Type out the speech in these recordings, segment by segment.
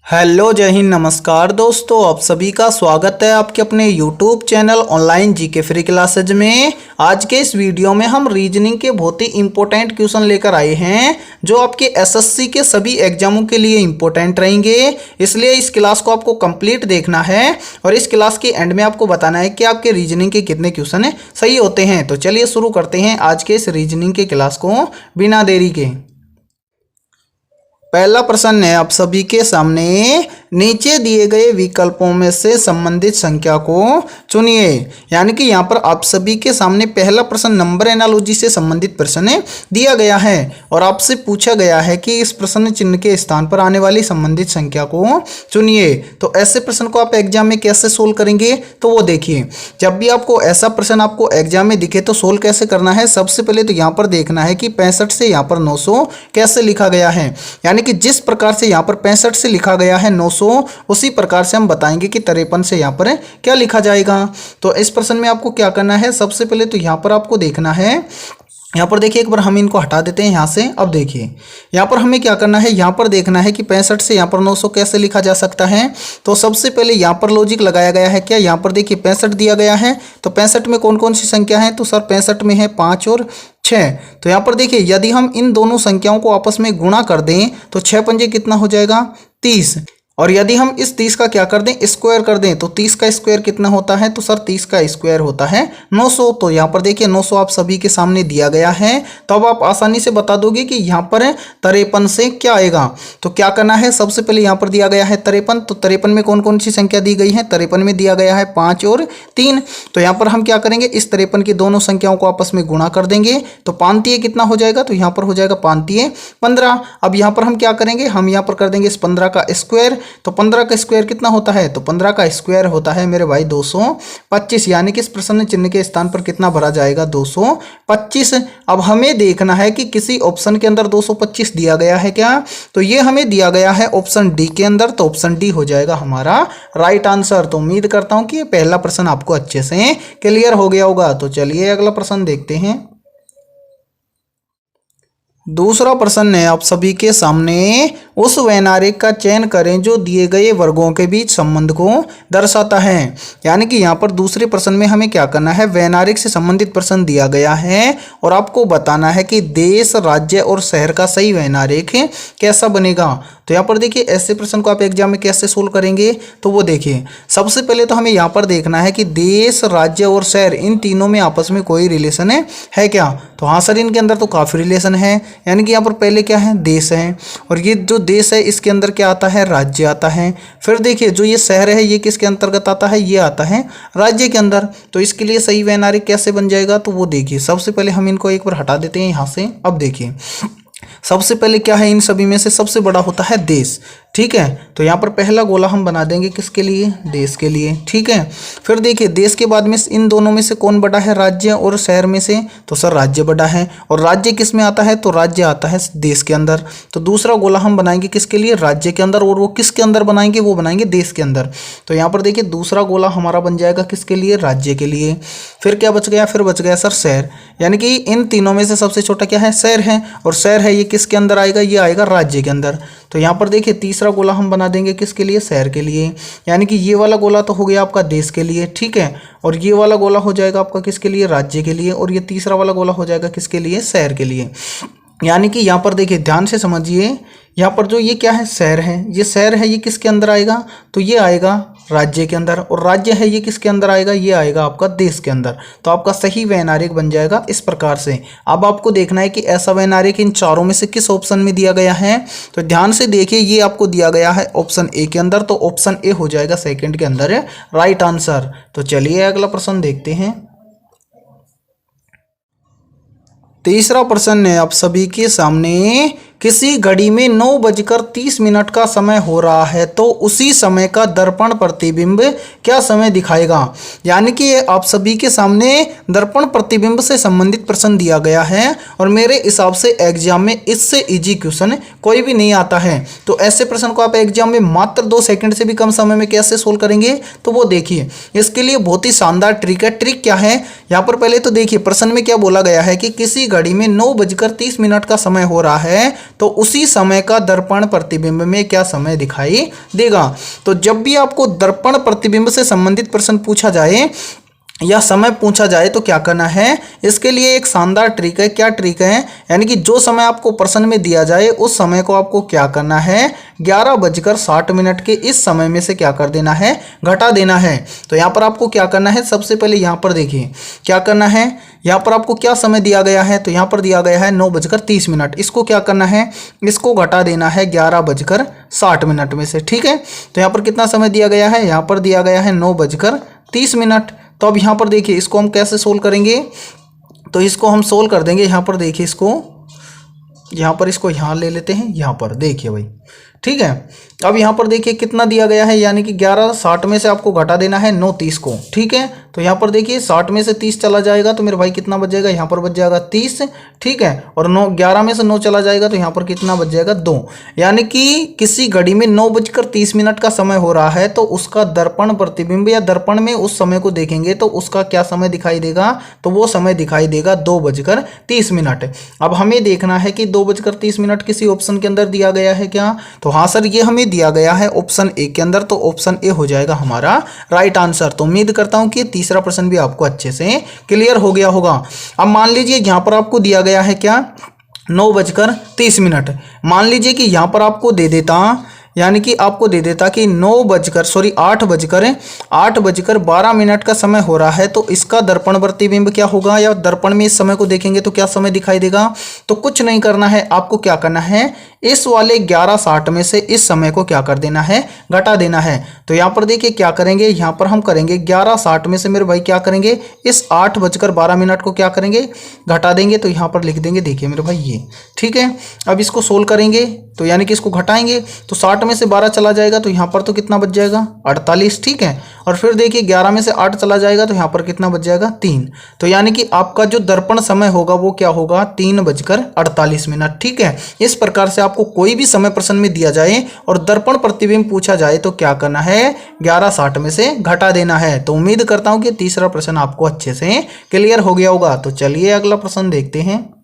Hello जय हिंद नमस्कार दोस्तों, आप सभी का स्वागत है आपके अपने YouTube channel online GK free classes में। आज के इस वीडियो में हम रीजनिंग के बहुत ही इंपॉर्टेंट क्वेश्चन लेकर आए हैं जो आपके एसएससी के सभी एग्जामों के लिए इंपॉर्टेंट रहेंगे। इसलिए इस क्लास को आपको कंप्लीट देखना है और इस क्लास के एंड में आपको बताना है कि आपके रीजनिंग के कितने क्वेश्चन सही होते हैं। तो चलिए शुरू करते हैं आज के इस रीजनिंग के क्लास को बिना देरी के। पहला प्रश्न है आप सभी के सामने, नीचे दिए गए विकल्पों में से संबंधित संख्या को चुनिए। यानी कि यहाँ पर आप सभी के सामने पहला प्रश्न नंबर एनालॉजी से संबंधित प्रश्न दिया गया है और आपसे पूछा गया है कि इस प्रश्न चिन्ह के स्थान पर आने वाली संबंधित संख्या को चुनिए। तो ऐसे प्रश्न को आप एग्जाम में कैसे सोल्व करेंगे, तो वो देखिए। जब भी आपको ऐसा प्रश्न आपको एग्जाम में दिखे तो सोल्व कैसे करना है, सबसे पहले तो यहाँ पर देखना है कि 65 से यहाँ पर 900 कैसे लिखा गया है। यानी कि जिस प्रकार से यहाँ पर 65 से लिखा गया है 900, उसी प्रकार से हम बताएंगे कि 53 से यहाँ पर क्या लिखा जाएगा। तो इस प्रश्न में आपको क्या करना है, सबसे पहले तो यहाँ पर आपको देखना है, यहाँ पर देखिए एक बार हम इनको हटा देते हैं यहाँ से। अब देखिए यहाँ पर हमें क्या करना है, यहाँ पर देखना है कि 65 से यहाँ पर 900 कैसे लिखा जा सकता है। तो सबसे पहले यहाँ पर लॉजिक लगाया गया है। क्या यहाँ पर देखिए 65 दिया गया है, तो 65 में कौन कौन सी संख्या है, तो सर 65 में है 5 और 6। तो यहाँ पर देखिए यदि हम इन दोनों संख्याओं को आपस में गुणा कर दें तो 6 पंजे कितना हो जाएगा 30। और यदि हम इस 30 का क्या कर दें, स्क्वायर कर दें, तो 30 का स्क्वायर कितना होता है, तो सर 30 का स्क्वायर होता है 900। तो यहाँ पर देखिए 900 आप सभी के सामने दिया गया है। तो अब आप आसानी से बता दोगे कि यहाँ पर 53 से क्या आएगा। तो क्या करना है, सबसे पहले यहाँ पर दिया गया है 53, तो 53 में कौन कौन सी संख्या दी गई है, 53 में दिया गया है 5 और 3। तो यहाँ पर हम क्या करेंगे, इस 53 की दोनों संख्याओं को आपस में गुणा कर देंगे तो 5 कितना हो जाएगा, तो यहाँ पर हो जाएगा 5 15। अब यहाँ पर हम क्या करेंगे, हम यहाँ पर कर देंगे इस 15 का स्क्वायर। तो 15 का स्क्वायर कितना होता है, तो 15 का स्क्वायर होता है मेरे भाई 225। यानी कि इस प्रश्न चिन्ह के स्थान पर कितना भरा जाएगा, 225। अब हमें देखना है कि किसी ऑप्शन के अंदर 225 दिया गया है क्या, तो ये हमें दिया गया है ऑप्शन डी के अंदर। तो ऑप्शन डी हो जाएगा हमारा राइट आंसर। तो उम्मीद करता हूं कि ये पहला प्रश्न आपको अच्छे से क्लियर हो गया होगा। तो चलिए अगला प्रश्न देखते हैं। दूसरा प्रश्न है आप सभी के सामने, उस वैनारिक का चयन करें जो दिए गए वर्गों के बीच संबंध को दर्शाता है। यानी कि यहाँ पर दूसरे प्रश्न में हमें क्या करना है, वैनारिक से संबंधित प्रश्न दिया गया है और आपको बताना है कि देश, राज्य और शहर का सही वैनारिक कैसा बनेगा। तो यहाँ पर देखिए ऐसे प्रश्न को आप एग्जाम में कैसे सोल्व करेंगे, तो वो देखिए सबसे पहले तो हमें यहाँ पर देखना है कि देश, राज्य और शहर इन तीनों में आपस में कोई रिलेशन है क्या। तो हाँ सर, इनके अंदर तो काफ़ी रिलेशन है। यानी कि यहाँ पर पहले क्या है, देश है, और ये जो देश है इसके अंदर क्या आता है, राज्य आता है। फिर देखिए जो ये शहर है ये किसके अंतर्गत आता है, ये आता है राज्य के अंदर। तो इसके लिए सही वैनारिक कैसे बन जाएगा, तो वो देखिए सबसे पहले हम इनको एक बार हटा देते हैं यहाँ से। अब देखिए सबसे पहले क्या है, इन सभी में से सबसे बड़ा होता है देश। ठीक है, तो यहाँ पर पहला गोला हम बना देंगे किसके लिए, देश के लिए। ठीक है, फिर देखिए देश के बाद में इन दोनों में से कौन बड़ा है, राज्य और शहर में से, तो सर राज्य बड़ा है। और राज्य किस में आता है, तो राज्य आता है देश के अंदर। तो दूसरा गोला हम बनाएंगे किसके लिए, राज्य के अंदर, और वो किसके अंदर बनाएंगे, वो बनाएंगे देश के अंदर। तो यहाँ पर देखिए दूसरा गोला हमारा बन जाएगा किसके लिए, राज्य के लिए। फिर क्या बच गया, फिर बच गया सर शहर। यानी कि इन तीनों में से सबसे छोटा क्या है, शहर है, और शहर है ये किसके अंदर आएगा, ये आएगा राज्य के अंदर। तो यहाँ पर देखिए तीसरा गोला हम बना देंगे किसके लिए, शहर के लिए। यानी कि ये वाला गोला तो हो गया आपका देश के लिए। ठीक है, और ये वाला गोला हो जाएगा आपका किसके लिए, राज्य के लिए, और ये तीसरा वाला गोला हो जाएगा किसके लिए, शहर के लिए। यानी कि यहाँ पर देखिए ध्यान से समझिए, यहाँ पर जो ये क्या है, शहर है, ये शहर है, ये किसके अंदर आएगा, तो ये आएगा राज्य के अंदर, और राज्य है ये किसके अंदर आएगा, ये आएगा आपका देश के अंदर। तो आपका सही वैनारिक बन जाएगा इस प्रकार से। अब आपको देखना है कि ऐसा वैनारिक इन चारों में से किस ऑप्शन में दिया गया है। तो ध्यान से देखिए ये आपको दिया गया है ऑप्शन ए के अंदर, तो ऑप्शन ए हो जाएगा सेकंड के अंदर है राइट आंसर। तो चलिए अगला प्रश्न देखते हैं। तीसरा प्रश्न है आप सभी के सामने, किसी घड़ी में 9:30 का समय हो रहा है तो उसी समय का दर्पण प्रतिबिंब क्या समय दिखाएगा। यानी कि आप सभी के सामने दर्पण प्रतिबिंब से संबंधित प्रश्न दिया गया है और मेरे हिसाब से एग्जाम में इससे इजी क्वेश्चन कोई भी नहीं आता है। तो ऐसे प्रश्न को आप एग्जाम में मात्र 2 सेकंड से भी कम समय में कैसे सोल्व करेंगे, तो वो देखिए इसके लिए बहुत ही शानदार ट्रिक है। ट्रिक क्या है, यहाँ पर पहले तो देखिए प्रश्न में क्या बोला गया है कि किसी घड़ी में 9:30 का समय हो रहा है तो उसी समय का दर्पण प्रतिबिंब में क्या समय दिखाई देगा। तो जब भी आपको दर्पण प्रतिबिंब से संबंधित प्रश्न पूछा जाए या समय पूछा जाए तो क्या करना है, इसके लिए एक शानदार ट्रिक है। क्या ट्रिक है, यानी कि जो समय आपको प्रश्न में दिया जाए उस समय को आपको क्या करना है, 11:60 के इस समय में से क्या कर देना है, घटा देना है। तो यहाँ पर आपको क्या करना है, सबसे पहले यहाँ पर देखिए क्या करना है, यहाँ पर आपको क्या समय दिया गया है, तो यहाँ पर दिया गया है 9:30। इसको क्या करना है, इसको घटा देना है 11:60 में से। ठीक है, तो यहाँ पर कितना समय दिया गया है, यहाँ पर दिया गया है 9:30। तो अब यहाँ पर देखिए इसको हम कैसे सोल्व करेंगे, तो इसको हम सोल्व कर देंगे। यहाँ पर देखिए इसको, यहाँ पर इसको यहाँ ले लेते हैं, यहाँ पर देखिए भाई। ठीक है, अब यहाँ पर देखिए कितना दिया गया है, यानी कि 11:60 में से आपको घटा देना है 9:30 को। ठीक है, तो यहाँ पर देखिए 60 में से 30 चला जाएगा तो मेरे भाई कितना बच जाएगा, यहाँ पर बच जाएगा 30। ठीक है, और 11 में से 9 चला जाएगा तो यहाँ पर कितना बच जाएगा 2। यानी कि किसी घड़ी में 9:30 का समय हो रहा है तो उसका दर्पण प्रतिबिंब या दर्पण में उस समय को देखेंगे तो उसका क्या समय दिखाई देगा, तो वो समय दिखाई देगा 2:30। अब हमें देखना है कि 2:30 किसी ऑप्शन के अंदर दिया गया है क्या, तो हाँ सर ये हमें दिया गया है ऑप्शन ए के अंदर, तो ऑप्शन ए हो जाएगा हमारा राइट आंसर। तो उम्मीद करता हूं कि तीसरा प्रश्न भी आपको अच्छे से क्लियर हो गया होगा। अब मान लीजिए यहाँ पर आपको दिया गया है क्या, 9:30। मान लीजिए कि यहाँ पर आपको दे देता, यानी कि आपको दे देता कि 8:12 का समय हो रहा है, तो इसका दर्पण प्रतिबिंब क्या होगा, या दर्पण में इस समय को देखेंगे तो क्या समय दिखाई देगा। तो कुछ नहीं करना है, आपको क्या करना है, इस वाले 11:60 में से इस समय को क्या कर देना है, घटा देना है। तो यहाँ पर देखिए क्या करेंगे, यहाँ पर हम करेंगे 11:60 में से मेरे भाई क्या करेंगे, इस 8:12 को क्या करेंगे, घटा देंगे। तो यहाँ पर लिख देंगे, देखिए मेरे भाई ये। ठीक है, अब इसको सोल्व करेंगे तो यानी कि इसको घटाएंगे तो 60 में से 12 चला जाएगा तो यहाँ पर तो कितना बच जाएगा, 48। ठीक है, और फिर देखिए 11 में से 8 चला जाएगा तो यहाँ पर कितना बच जाएगा, 3। तो यानी कि आपका जो दर्पण समय होगा वो क्या होगा, 3:48। ठीक है, इस प्रकार से आपको कोई भी समय प्रश्न में दिया जाए और दर्पण प्रतिबिंब पूछा जाए तो क्या करना है, 11:60 में से घटा देना है। तो उम्मीद करता हूं कि तीसरा प्रश्न आपको अच्छे से क्लियर हो गया होगा। तो चलिए अगला प्रश्न देखते हैं।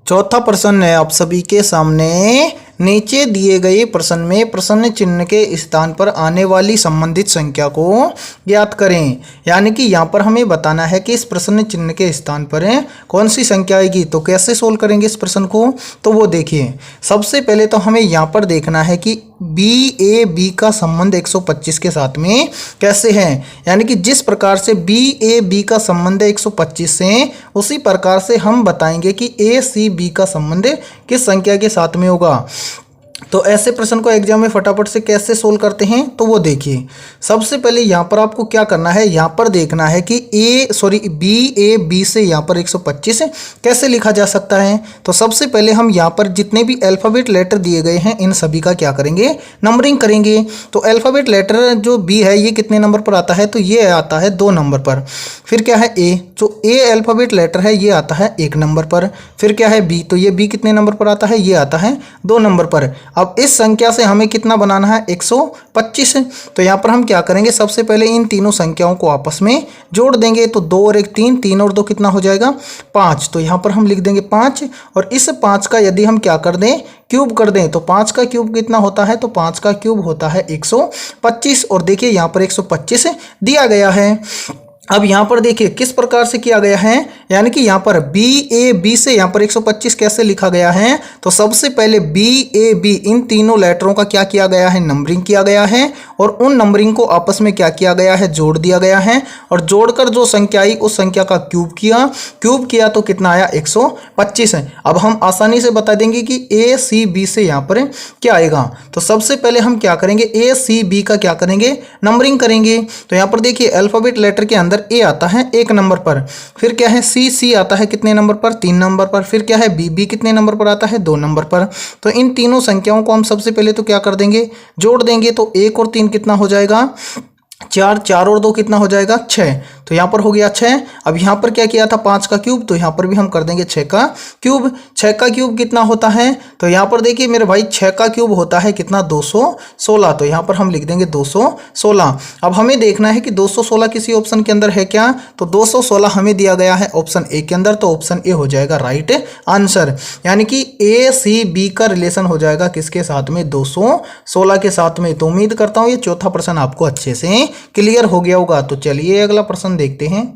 चौथा प्रश्न है आप सभी के सामने, नीचे दिए गए प्रश्न में प्रश्न चिन्ह के स्थान पर आने वाली संबंधित संख्या को ज्ञात करें। यानी कि यहाँ पर हमें बताना है कि इस प्रश्न चिन्ह के स्थान पर कौन सी संख्या आएगी। तो कैसे सोल्व करेंगे इस प्रश्न को, तो वो देखिए सबसे पहले तो हमें यहाँ पर देखना है कि BAB का संबंध 125 के साथ में कैसे है। यानी कि जिस प्रकार से BAB का संबंध 125 से, उसी प्रकार से हम बताएंगे कि ACB का संबंध किस संख्या के साथ में होगा। तो ऐसे प्रश्न को एग्जाम में फटाफट से कैसे सोल्व करते हैं, तो वो देखिए सबसे पहले यहाँ पर आपको क्या करना है, यहाँ पर देखना है कि BAB से यहाँ पर 125 कैसे लिखा जा सकता है। तो सबसे पहले हम यहाँ पर जितने भी अल्फ़ाबेट लेटर दिए गए हैं इन सभी का क्या करेंगे, नंबरिंग करेंगे। तो अल्फ़ाबेट लेटर जो B है ये कितने नंबर पर आता है, तो ये आता है 2 नंबर पर। फिर क्या है A, जो A अल्फ़ाबेट लेटर है ये आता है 1 नंबर पर। फिर क्या है B, तो ये B कितने नंबर पर आता है, ये आता है 2 नंबर पर। अब इस संख्या से हमें कितना बनाना है, 125। तो यहाँ पर हम क्या करेंगे, सबसे पहले इन तीनों संख्याओं को आपस में जोड़ देंगे। तो 2 और 1 3, 3 और 2 कितना हो जाएगा, 5। तो यहाँ पर हम लिख देंगे 5, और इस 5 का यदि हम क्या कर दें, क्यूब कर दें, तो 5 का क्यूब कितना होता है, तो 5 का क्यूब होता है 125। और देखिए यहाँ पर 125 दिया गया है। अब यहाँ पर देखिए किस प्रकार से किया गया है, यानी कि यहाँ पर BAB से यहाँ पर 125 कैसे लिखा गया है। तो सबसे पहले BAB इन तीनों लेटरों का क्या किया गया है, नंबरिंग किया गया है, और उन नंबरिंग को आपस में क्या किया गया है, जोड़ दिया गया है। और जोड़कर जो संख्या आई उस संख्या का क्यूब किया तो कितना आया, 125 है। अब हम आसानी से बता देंगे कि ACB से यहाँ पर क्या आएगा। तो सबसे पहले हम क्या करेंगे, ACB का क्या करेंगे, नंबरिंग करेंगे। तो यहाँ पर देखिए अल्फ़ाबेट लेटर के अंदर A आता है 1 नंबर पर। फिर क्या है C आता है कितने नंबर पर, 3 नंबर पर। फिर क्या है B कितने नंबर पर आता है, 2 नंबर पर। तो इन तीनों संख्याओं को हम सबसे पहले तो क्या कर देंगे, जोड़ देंगे। तो 1 और 3 कितना हो जाएगा, 4, 4 और 2 कितना हो जाएगा, 6। तो यहाँ पर हो गया 6। अब यहाँ पर क्या किया था 5 का क्यूब, तो यहाँ पर भी हम कर देंगे 6 का क्यूब। 6 का क्यूब कितना होता है, तो यहाँ पर देखिए मेरे भाई 6 का क्यूब होता है कितना 216, तो यहाँ पर हम लिख देंगे 216। अब हमें देखना है कि 216 किसी ऑप्शन के अंदर है क्या, तो 216 हमें दिया गया है ऑप्शन ए के अंदर, तो ऑप्शन ए हो जाएगा राइट आंसर। यानी कि ए सी बी का रिलेशन हो जाएगा किसके साथ में, 216 के साथ में। तो उम्मीद करता हूं ये चौथा प्रश्न आपको अच्छे से क्लियर हो गया होगा। तो चलिए अगला प्रश्न देखते हैं।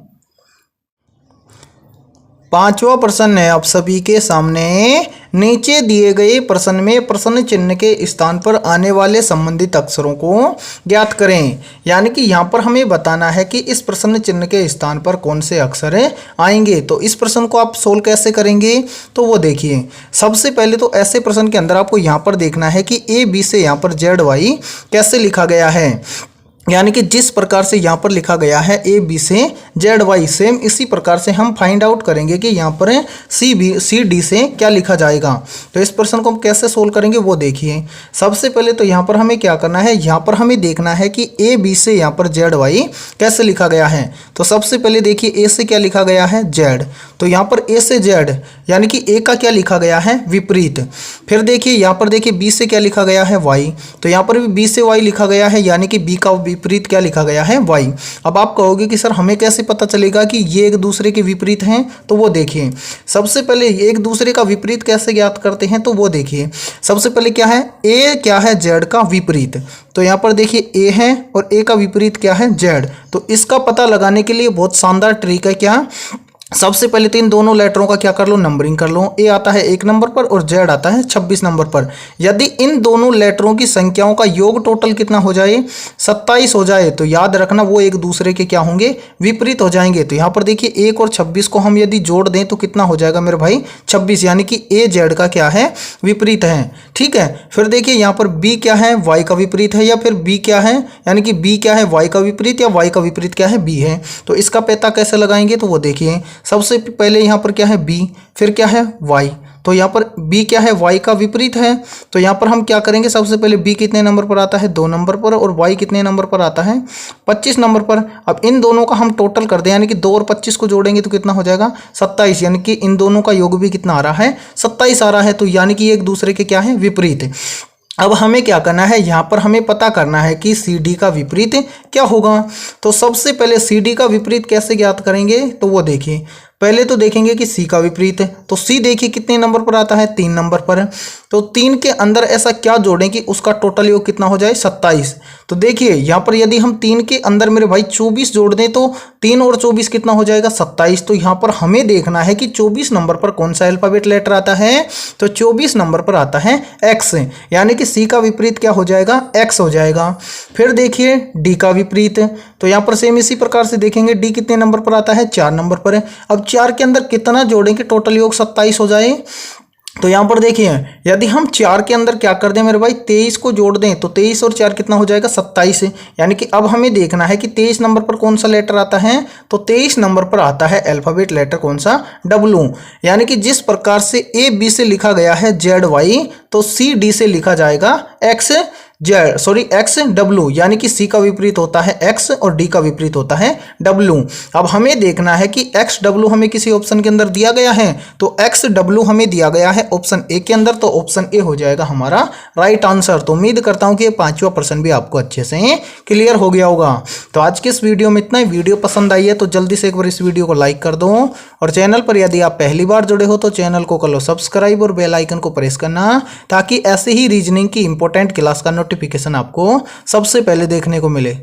पांचवा प्रश्न है आप सभी के सामने। नीचे दिए गए प्रश्न में प्रश्न चिन्ह के स्थान पर आने वाले संबंधित अक्षरों को ज्ञात करें। यानी कि यहाँ पर हमें बताना है कि इस प्रश्न चिन्ह के स्थान पर कौन से अक्षर आएंगे। तो इस प्रश्न को आप सोल्व कैसे करेंगे, तो वो देखिए। सबसे पहले तो ऐसे प्रश्न के अंदर आपको यहाँ पर देखना है कि ए बी से यहाँ पर जेड वाई कैसे लिखा गया है। यानी कि जिस प्रकार से यहाँ पर लिखा गया है ए बी से जेड वाई, सेम इसी प्रकार से हम फाइंड आउट करेंगे कि यहाँ पर सी डी से क्या लिखा जाएगा। तो इस प्रश्न को हम कैसे सोल्व करेंगे वो देखिए। सबसे पहले तो यहाँ पर हमें क्या करना है, यहाँ पर हमें देखना है कि ए बी से यहाँ पर जेड वाई कैसे लिखा गया है। तो सबसे पहले देखिए ए से क्या लिखा गया है जेड, तो यहाँ पर ए से जेड यानी कि ए का क्या लिखा गया है विपरीत। फिर देखिए यहाँ पर देखिए बी से क्या लिखा गया है वाई, तो यहाँ पर भी बी से वाई लिखा गया है, यानी कि बी का विपरीत क्या लिखा गया है वाई। अब आप कहोगे कि सर हमें कैसे पता चलेगा कि ये एक दूसरे के विपरीत हैं, तो वो देखिए। सबसे पहले एक दूसरे का विपरीत कैसे ज्ञात करते हैं, तो वो देखिए। सबसे पहले क्या है, ए क्या है जेड का विपरीत, तो यहाँ पर देखिए ए है और ए का विपरीत क्या है जेड। तो इसका पता लगाने के लिए बहुत शानदार ट्रिक है क्या, सबसे पहले तो इन दोनों लेटरों का क्या कर लो, नंबरिंग कर लो। ए आता है 1 नंबर पर और जेड आता है 26 नंबर पर। यदि इन दोनों लेटरों की संख्याओं का योग टोटल कितना हो जाए, 27 हो जाए, तो याद रखना वो एक दूसरे के क्या होंगे, विपरीत हो जाएंगे। तो यहाँ पर देखिए 1 और 26 को हम यदि जोड़ दें तो कितना हो जाएगा मेरे भाई 26, यानी कि ए जेड का क्या है विपरीत है। ठीक है, फिर देखिए यहाँ पर बी क्या है वाई का विपरीत है, या फिर बी क्या है, यानी कि बी क्या है वाई का विपरीत, या वाई का विपरीत क्या है बी है। तो इसका पता कैसे लगाएंगे, तो वो देखिए। सबसे पहले यहाँ पर क्या है बी, फिर क्या है वाई, तो यहाँ पर बी क्या है वाई का विपरीत है। तो यहाँ पर हम क्या करेंगे, सबसे पहले बी कितने नंबर पर आता है 2 नंबर पर, और वाई कितने नंबर पर आता है 25 नंबर पर। अब इन दोनों का हम टोटल कर दें, यानी कि 2 और 25 को जोड़ेंगे तो कितना हो जाएगा 27, यानी कि इन दोनों का योग भी कितना आ रहा है 27 आ रहा है। तो यानी कि एक दूसरे के क्या है विपरीत। अब हमें क्या करना है, यहाँ पर हमें पता करना है कि सी डी का विपरीत क्या होगा। तो सबसे पहले सी डी का विपरीत कैसे ज्ञात करेंगे, तो वो देखिए। पहले तो देखेंगे कि सी का विपरीत है, तो सी देखिए कितने नंबर पर आता है 3 नंबर पर। तो 3 के अंदर ऐसा क्या जोड़ें कि उसका टोटल योग कितना हो जाए 27। तो देखिए यहाँ पर यदि हम 3 के अंदर मेरे भाई 24 जोड़ दें तो 3 और 24 कितना हो जाएगा 27। तो यहाँ पर हमें देखना है कि 24 नंबर पर कौन सा अल्फाबेट लेटर आता है, तो 24 नंबर पर आता है एक्स, यानी कि सी का विपरीत क्या हो जाएगा एक्स हो जाएगा। फिर देखिए डी का विपरीत, तो यहाँ पर सेम इसी प्रकार से देखेंगे डी कितने नंबर पर आता है 4 नंबर पर है। अब 4 के अंदर कितना जोड़ें कि टोटल योग 27 हो जाए, तो यहाँ पर देखिए यदि हम 4 के अंदर क्या कर दें मेरे भाई 23 को जोड़ दें तो 23 और 4 कितना हो जाएगा 27। यानी कि अब हमें देखना है कि 23 नंबर पर कौन सा लेटर आता है, तो 23 नंबर पर आता है अल्फाबेट लेटर कौन सा डब्लू। यानी कि जिस प्रकार से ए बी से लिखा गया है जेड वाई, तो सी डी से लिखा जाएगा एक्स जेड एक्स डब्लू, यानी कि सी का विपरीत होता है एक्स और डी का विपरीत होता है डब्लू। अब हमें देखना है कि एक्स डब्लू हमें किसी ऑप्शन के अंदर दिया गया है, तो एक्स डब्लू हमें दिया गया है ऑप्शन ए के अंदर, तो ऑप्शन ए हो जाएगा हमारा राइट आंसर। तो उम्मीद करता हूं कि ये 5वां प्रश्न भी आपको अच्छे से क्लियर हो गया होगा। तो आज के इस वीडियो में इतना ही। वीडियो पसंद आई है तो जल्दी से एक बार इस वीडियो को लाइक कर दो, और चैनल पर यदि आप पहली बार जुड़े हो तो चैनल को कर लो सब्सक्राइब और बेल आइकन को प्रेस करना, ताकि ऐसे ही रीजनिंग की इंपॉर्टेंट क्लास का नोटिफिकेशन आपको सबसे पहले देखने को मिले।